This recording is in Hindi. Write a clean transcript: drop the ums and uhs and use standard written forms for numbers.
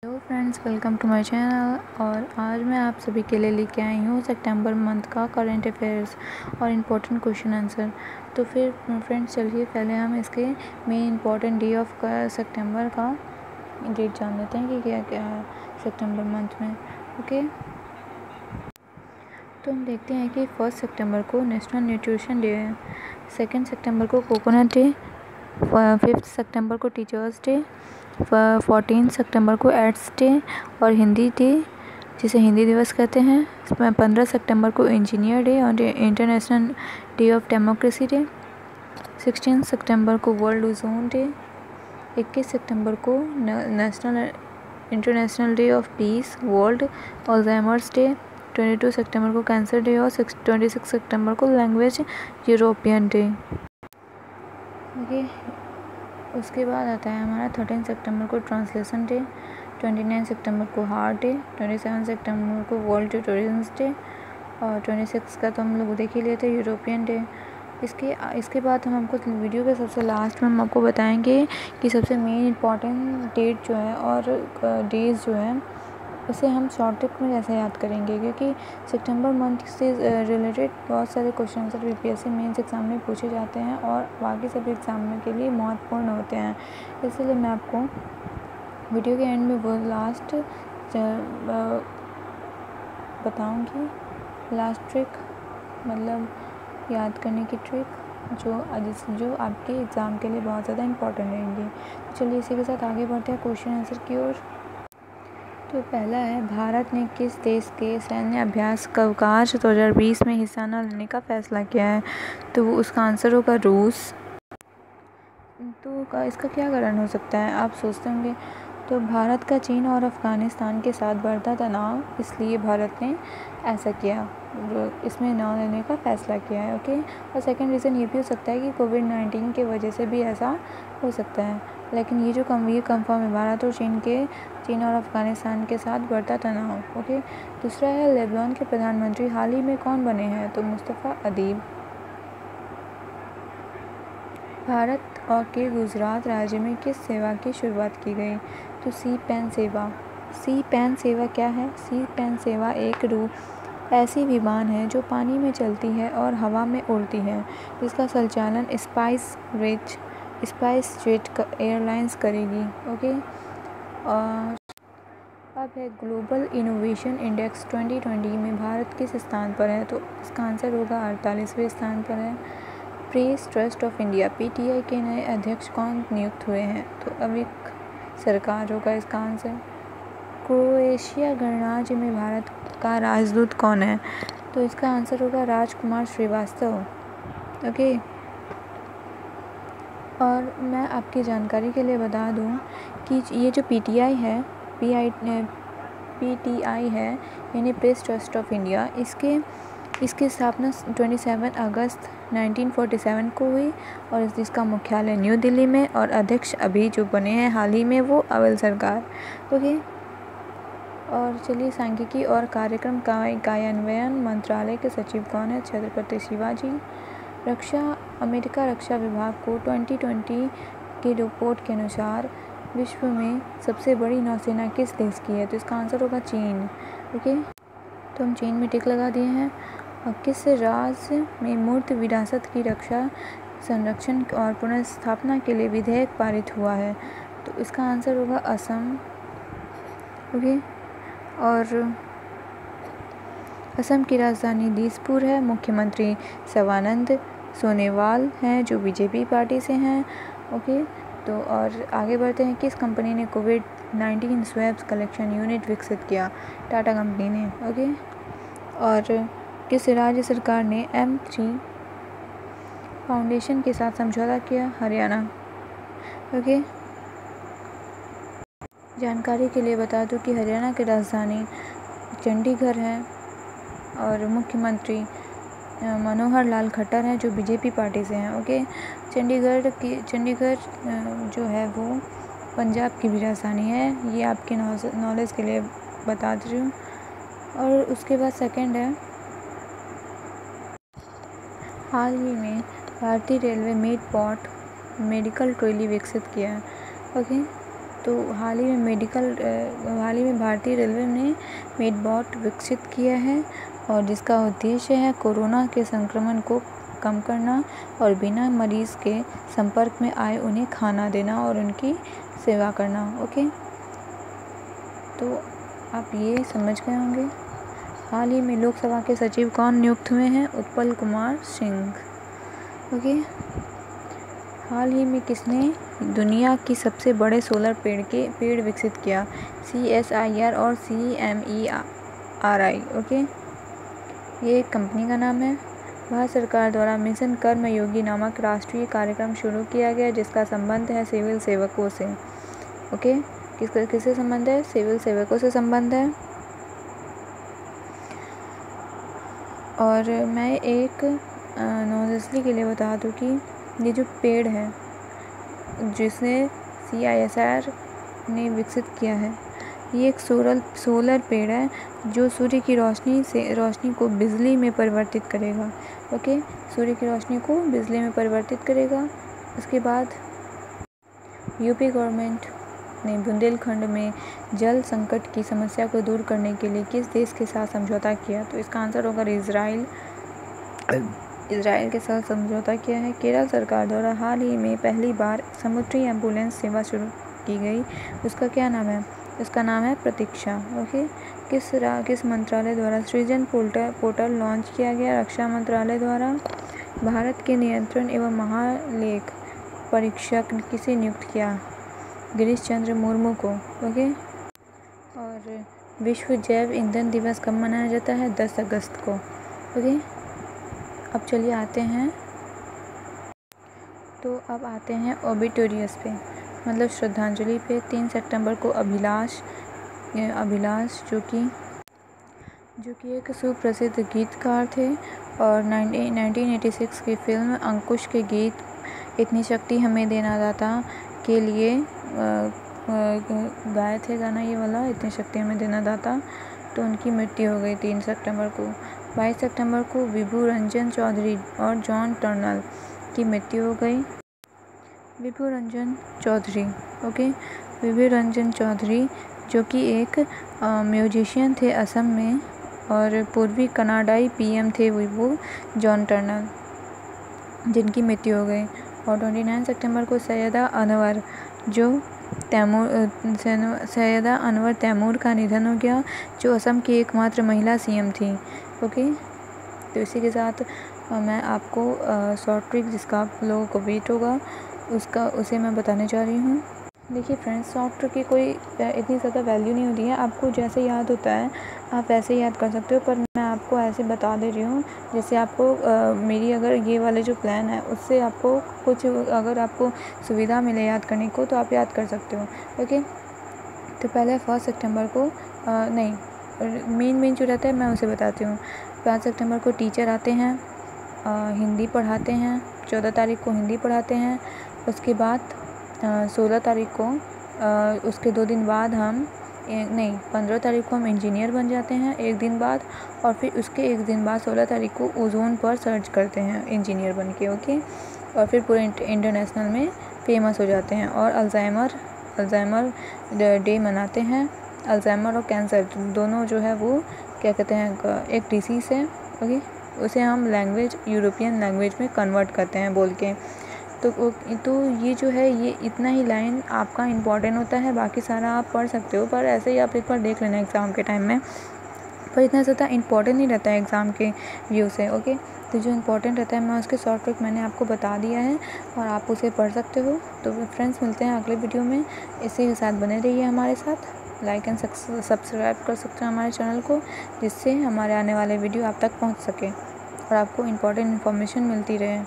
Hello friends, welcome to my channel. और आज मैं आप सभी के लिए लेके आई हूँ सितंबर मंथ का करंट अफेयर्स और इम्पोर्टेंट क्वेश्चन आंसर। तो फिर फ्रेंड्स चलिए पहले हम इसके मेन इम्पोर्टेंट डे ऑफ सितंबर का डेट जान लेते हैं कि क्या क्या है सितंबर मंथ में। ओके, तो हम देखते हैं कि 1 सितंबर को नेशनल न्यूट्रिशन डे है, 2 सितंबर को कोकोनट डे, 5 सितंबर को टीचर्स डे, 14 सितंबर को एड्स डे और हिंदी डे जिसे हिंदी दिवस कहते हैं। 15 सितंबर को इंजीनियर डे और international day of democracy day. 16 सितंबर को वर्ल्ड ओजोन डे। 21 सितंबर को international day of peace world Alzheimer's day. 22 सितंबर को कैंसर डे और 26 सितंबर को लैंग्वेज यूरोपियन डे। ओके, उसके बाद आता है हमारा 13 सितंबर को ट्रांसलेशन डे, 29 सितंबर को हार्ट डे, 27 सितंबर को वर्ल्ड टूरिज्म डे और 26 का तो हम लोग देख ही लेते यूरोपियन डे। इसके बाद हम आपको वीडियो के सबसे लास्ट में हम आपको बताएंगे कि सबसे मेन इम्पॉर्टेंट डेट जो है और डेज़ जो है उसे हम शॉर्ट ट्रिक में कैसे याद करेंगे, क्योंकि सितंबर मंथ से रिलेटेड बहुत सारे question answer BPSC mains exam में पूछे जाते हैं और बाकी सभी एग्ज़ाम के लिए महत्वपूर्ण होते हैं। इसलिए मैं आपको वीडियो के एंड में वो लास्ट बताऊंगी, लास्ट ट्रिक मतलब याद करने की ट्रिक जो आपके एग्ज़ाम के लिए बहुत ज़्यादा इंपॉर्टेंट रहेंगी। तो चलिए इसी के साथ आगे बढ़ते हैं क्वेश्चन आंसर की ओर। तो पहला है, भारत ने किस देश के सैन्य अभ्यास अवकाश 2020 में हिस्सा न लेने का फैसला किया है? तो उसका आंसर होगा रूस। तो इसका क्या कारण हो सकता है आप सोचते होंगे। तो भारत का चीन और अफ़गानिस्तान के साथ बढ़ता तनाव, इसलिए भारत ने ऐसा किया, इसमें न लेने का फ़ैसला किया है। ओके, और सेकंड रीज़न ये भी हो सकता है कि कोविड-19 की वजह से भी ऐसा हो सकता है, लेकिन ये कंफर्म है, भारत और चीन और अफ़गानिस्तान के साथ बढ़ता तनाव। ओके, दूसरा है, लेबनान के प्रधानमंत्री हाल ही में कौन बने हैं? तो मुस्तफ़ा अदीब। भारत और के गुजरात राज्य में किस सेवा की शुरुआत की गई? तो सी पैन सेवा। सी पैन सेवा क्या है? सी पैन सेवा एक ऐसी विमान है जो पानी में चलती है और हवा में उड़ती है, जिसका संचालन स्पाइस जेट एयरलाइंस करेगी। ओके, और अब है, ग्लोबल इनोवेशन इंडेक्स 2020 में भारत किस स्थान पर है? तो इसका आंसर होगा 48वें स्थान पर है। Press trust of India PTI के नए अध्यक्ष कौन नियुक्त हुए हैं? तो अविक सरकार होगा इसका आंसर। क्रोएशिया गणराज्य में भारत का राजदूत कौन है? तो इसका आंसर होगा राजकुमार श्रीवास्तव। ओके, और मैं आपकी जानकारी के लिए बता दूं कि ये जो पीटीआई है यानी प्रेस ट्रस्ट ऑफ इंडिया, इसकी स्थापना 27 अगस्त 1947 को हुई और इसका मुख्यालय न्यू दिल्ली में, और अध्यक्ष अभी जो बने हैं हाल ही में वो अविल सरकार। ओके, और चलिए, सांख्यिकी और कार्यक्रम कार्यान्वयन मंत्रालय के सचिव कौन है? छत्रपति शिवाजी। अमेरिका रक्षा विभाग को 2020 की रिपोर्ट के अनुसार विश्व में सबसे बड़ी नौसेना किस देश की है? तो इसका आंसर होगा चीन। ओके, तो हम चीन में टिक लगा दिए हैं। और किस राज्य में मूर्त विरासत की रक्षा, संरक्षण और पुनर्स्थापना के लिए विधेयक पारित हुआ है? तो इसका आंसर होगा असम। ओके, और असम की राजधानी दिसपुर है। मुख्यमंत्री सर्बानंद सोनोवाल हैं जो बीजेपी पार्टी से हैं। ओके, तो और आगे बढ़ते हैं, किस कंपनी ने कोविड-19 स्वैब्स कलेक्शन यूनिट विकसित किया? टाटा कंपनी ने। ओके, और किस राज्य सरकार ने M3 फाउंडेशन के साथ समझौता किया? हरियाणा। ओके, जानकारी के लिए बता दूं कि हरियाणा की राजधानी चंडीगढ़ है और मुख्यमंत्री मनोहर लाल खट्टर हैं जो बीजेपी पार्टी से हैं। ओके, चंडीगढ़ जो है वो पंजाब की भी राजधानी है, ये आपके नॉलेज के लिए बता रही हूँ। और उसके बाद सेकंड है, हाल ही में भारतीय रेलवे मेडबॉट मेडिकल ट्रॉली विकसित किया है। ओके, तो हाल ही में भारतीय रेलवे ने मेडबॉट विकसित किया है और जिसका उद्देश्य है कोरोना के संक्रमण को कम करना और बिना मरीज़ के संपर्क में आए उन्हें खाना देना और उनकी सेवा करना। ओके, तो आप ये समझ गए होंगे। हाल ही में लोकसभा के सचिव कौन नियुक्त हुए हैं? उत्पल कुमार सिंह। ओके, हाल ही में किसने दुनिया की सबसे बड़े सोलर पेड़ विकसित किया? CSIR और CMERI। ओके, ये एक कंपनी का नाम है। भारत सरकार द्वारा मिशन कर्मयोगी नामक राष्ट्रीय कार्यक्रम शुरू किया गया जिसका संबंध है सिविल सेवकों से। ओके, किससे संबंध है? सिविल सेवकों से संबंध है। और मैं एक नॉलेजली के लिए बता दूं कि ये जो पेड़ है जिसे CSIR ने विकसित किया है, ये एक सोलर पेड़ है जो सूर्य की रोशनी को बिजली में परिवर्तित करेगा। ओके, सूर्य की रोशनी को बिजली में परिवर्तित करेगा। उसके बाद यूपी गवर्नमेंट ने बुंदेलखंड में जल संकट की समस्या को दूर करने के लिए किस देश के साथ समझौता किया? तो इसका आंसर होगा इजराइल के साथ समझौता किया है। केरल सरकार द्वारा हाल ही में पहली बार समुद्री एम्बुलेंस सेवा शुरू की गई, उसका क्या नाम है? इसका नाम है प्रतीक्षा। ओके, किस मंत्रालय द्वारा सृजन पोर्टल लॉन्च किया गया? रक्षा मंत्रालय द्वारा। भारत के नियंत्रण एवं महालेख परीक्षक किसे नियुक्त किया? गिरीश चंद्र मुर्मू को। ओके, और विश्व जैव ईंधन दिवस कब मनाया जाता है? 10 अगस्त को। ओके, अब चलिए आते हैं ओबिटोरियस पे, मतलब श्रद्धांजलि पे। 3 सितंबर को अभिलाष जो कि एक सुप्रसिद्ध गीतकार थे और 1986 की फिल्म अंकुश के गीत इतनी शक्ति हमें देना दाता के लिए गाए थे गाना ये वाला, इतनी शक्ति हमें देना दाता। तो उनकी मृत्यु हो गई 3 सितंबर को। 22 सितंबर को विभू रंजन चौधरी और जॉन टर्नल की मृत्यु हो गई। विभू रंजन चौधरी जो कि एक म्यूजिशियन थे असम में, और पूर्वी कनाडाई PM थे विभू जॉन टर्नल, जिनकी मृत्यु हो गई। और 29 सितंबर को सैयदा अनवर तैमूर का निधन हो गया, जो असम की एकमात्र महिला CM थी। ओके, तो इसी के साथ मैं आपको शॉर्ट ट्रिक जिसका आप लोगों को वेट होगा उसे मैं बताने जा रही हूँ। देखिए फ्रेंड्स, शॉर्ट ट्रिक की कोई इतनी ज़्यादा वैल्यू नहीं होती है, आपको जैसे याद होता है आप वैसे याद कर सकते हो, पर मैं आपको ऐसे बता दे रही हूँ जैसे आपको मेरी अगर ये वाले जो प्लान है उससे आपको कुछ अगर आपको सुविधा मिले याद करने को तो आप याद कर सकते हो। ओके, तो पहले 1 सितंबर को मेन जो रहता है मैं उसे बताती हूँ। 5 सितंबर को टीचर आते हैं, हिंदी पढ़ाते हैं। 14 तारीख को हिंदी पढ़ाते हैं। उसके बाद 16 तारीख को उसके 2 दिन बाद 15 तारीख को हम इंजीनियर बन जाते हैं 1 दिन बाद, और फिर उसके 1 दिन बाद 16 तारीख को ओजोन पर सर्च करते हैं इंजीनियर बन के। ओके, और फिर पूरे इंटरनेशनल में फेमस हो जाते हैं और अल्जाइमर डे मनाते हैं। अल्जाइमर और कैंसर दोनों जो है वो क्या कहते हैं, एक डिसीज़ है। ओके, उसे हम यूरोपियन लैंग्वेज में कन्वर्ट करते हैं बोल के। तो ये जो है ये इतना ही लाइन आपका इम्पॉर्टेंट होता है, बाकी सारा आप पढ़ सकते हो, पर ऐसे ही आप एक बार देख लेना एग्ज़ाम के टाइम में, पर इतना ज़्यादा इम्पॉर्टेंट नहीं रहता है एग्ज़ाम के व्यू से। ओके, तो जो इम्पोर्टेंट रहता है मैं उसके शॉर्ट ट्रिक मैंने आपको बता दिया है और आप उसे पढ़ सकते हो। तो फ्रेंड्स, मिलते हैं अगले वीडियो में। इसी के साथ बने रहिए हमारे साथ, लाइक एंड सब्सक्राइब कर सकते हैं हमारे चैनल को, जिससे हमारे आने वाले वीडियो आप तक पहुंच सके और आपको इम्पॉर्टेंट इन्फॉर्मेशन मिलती रहे।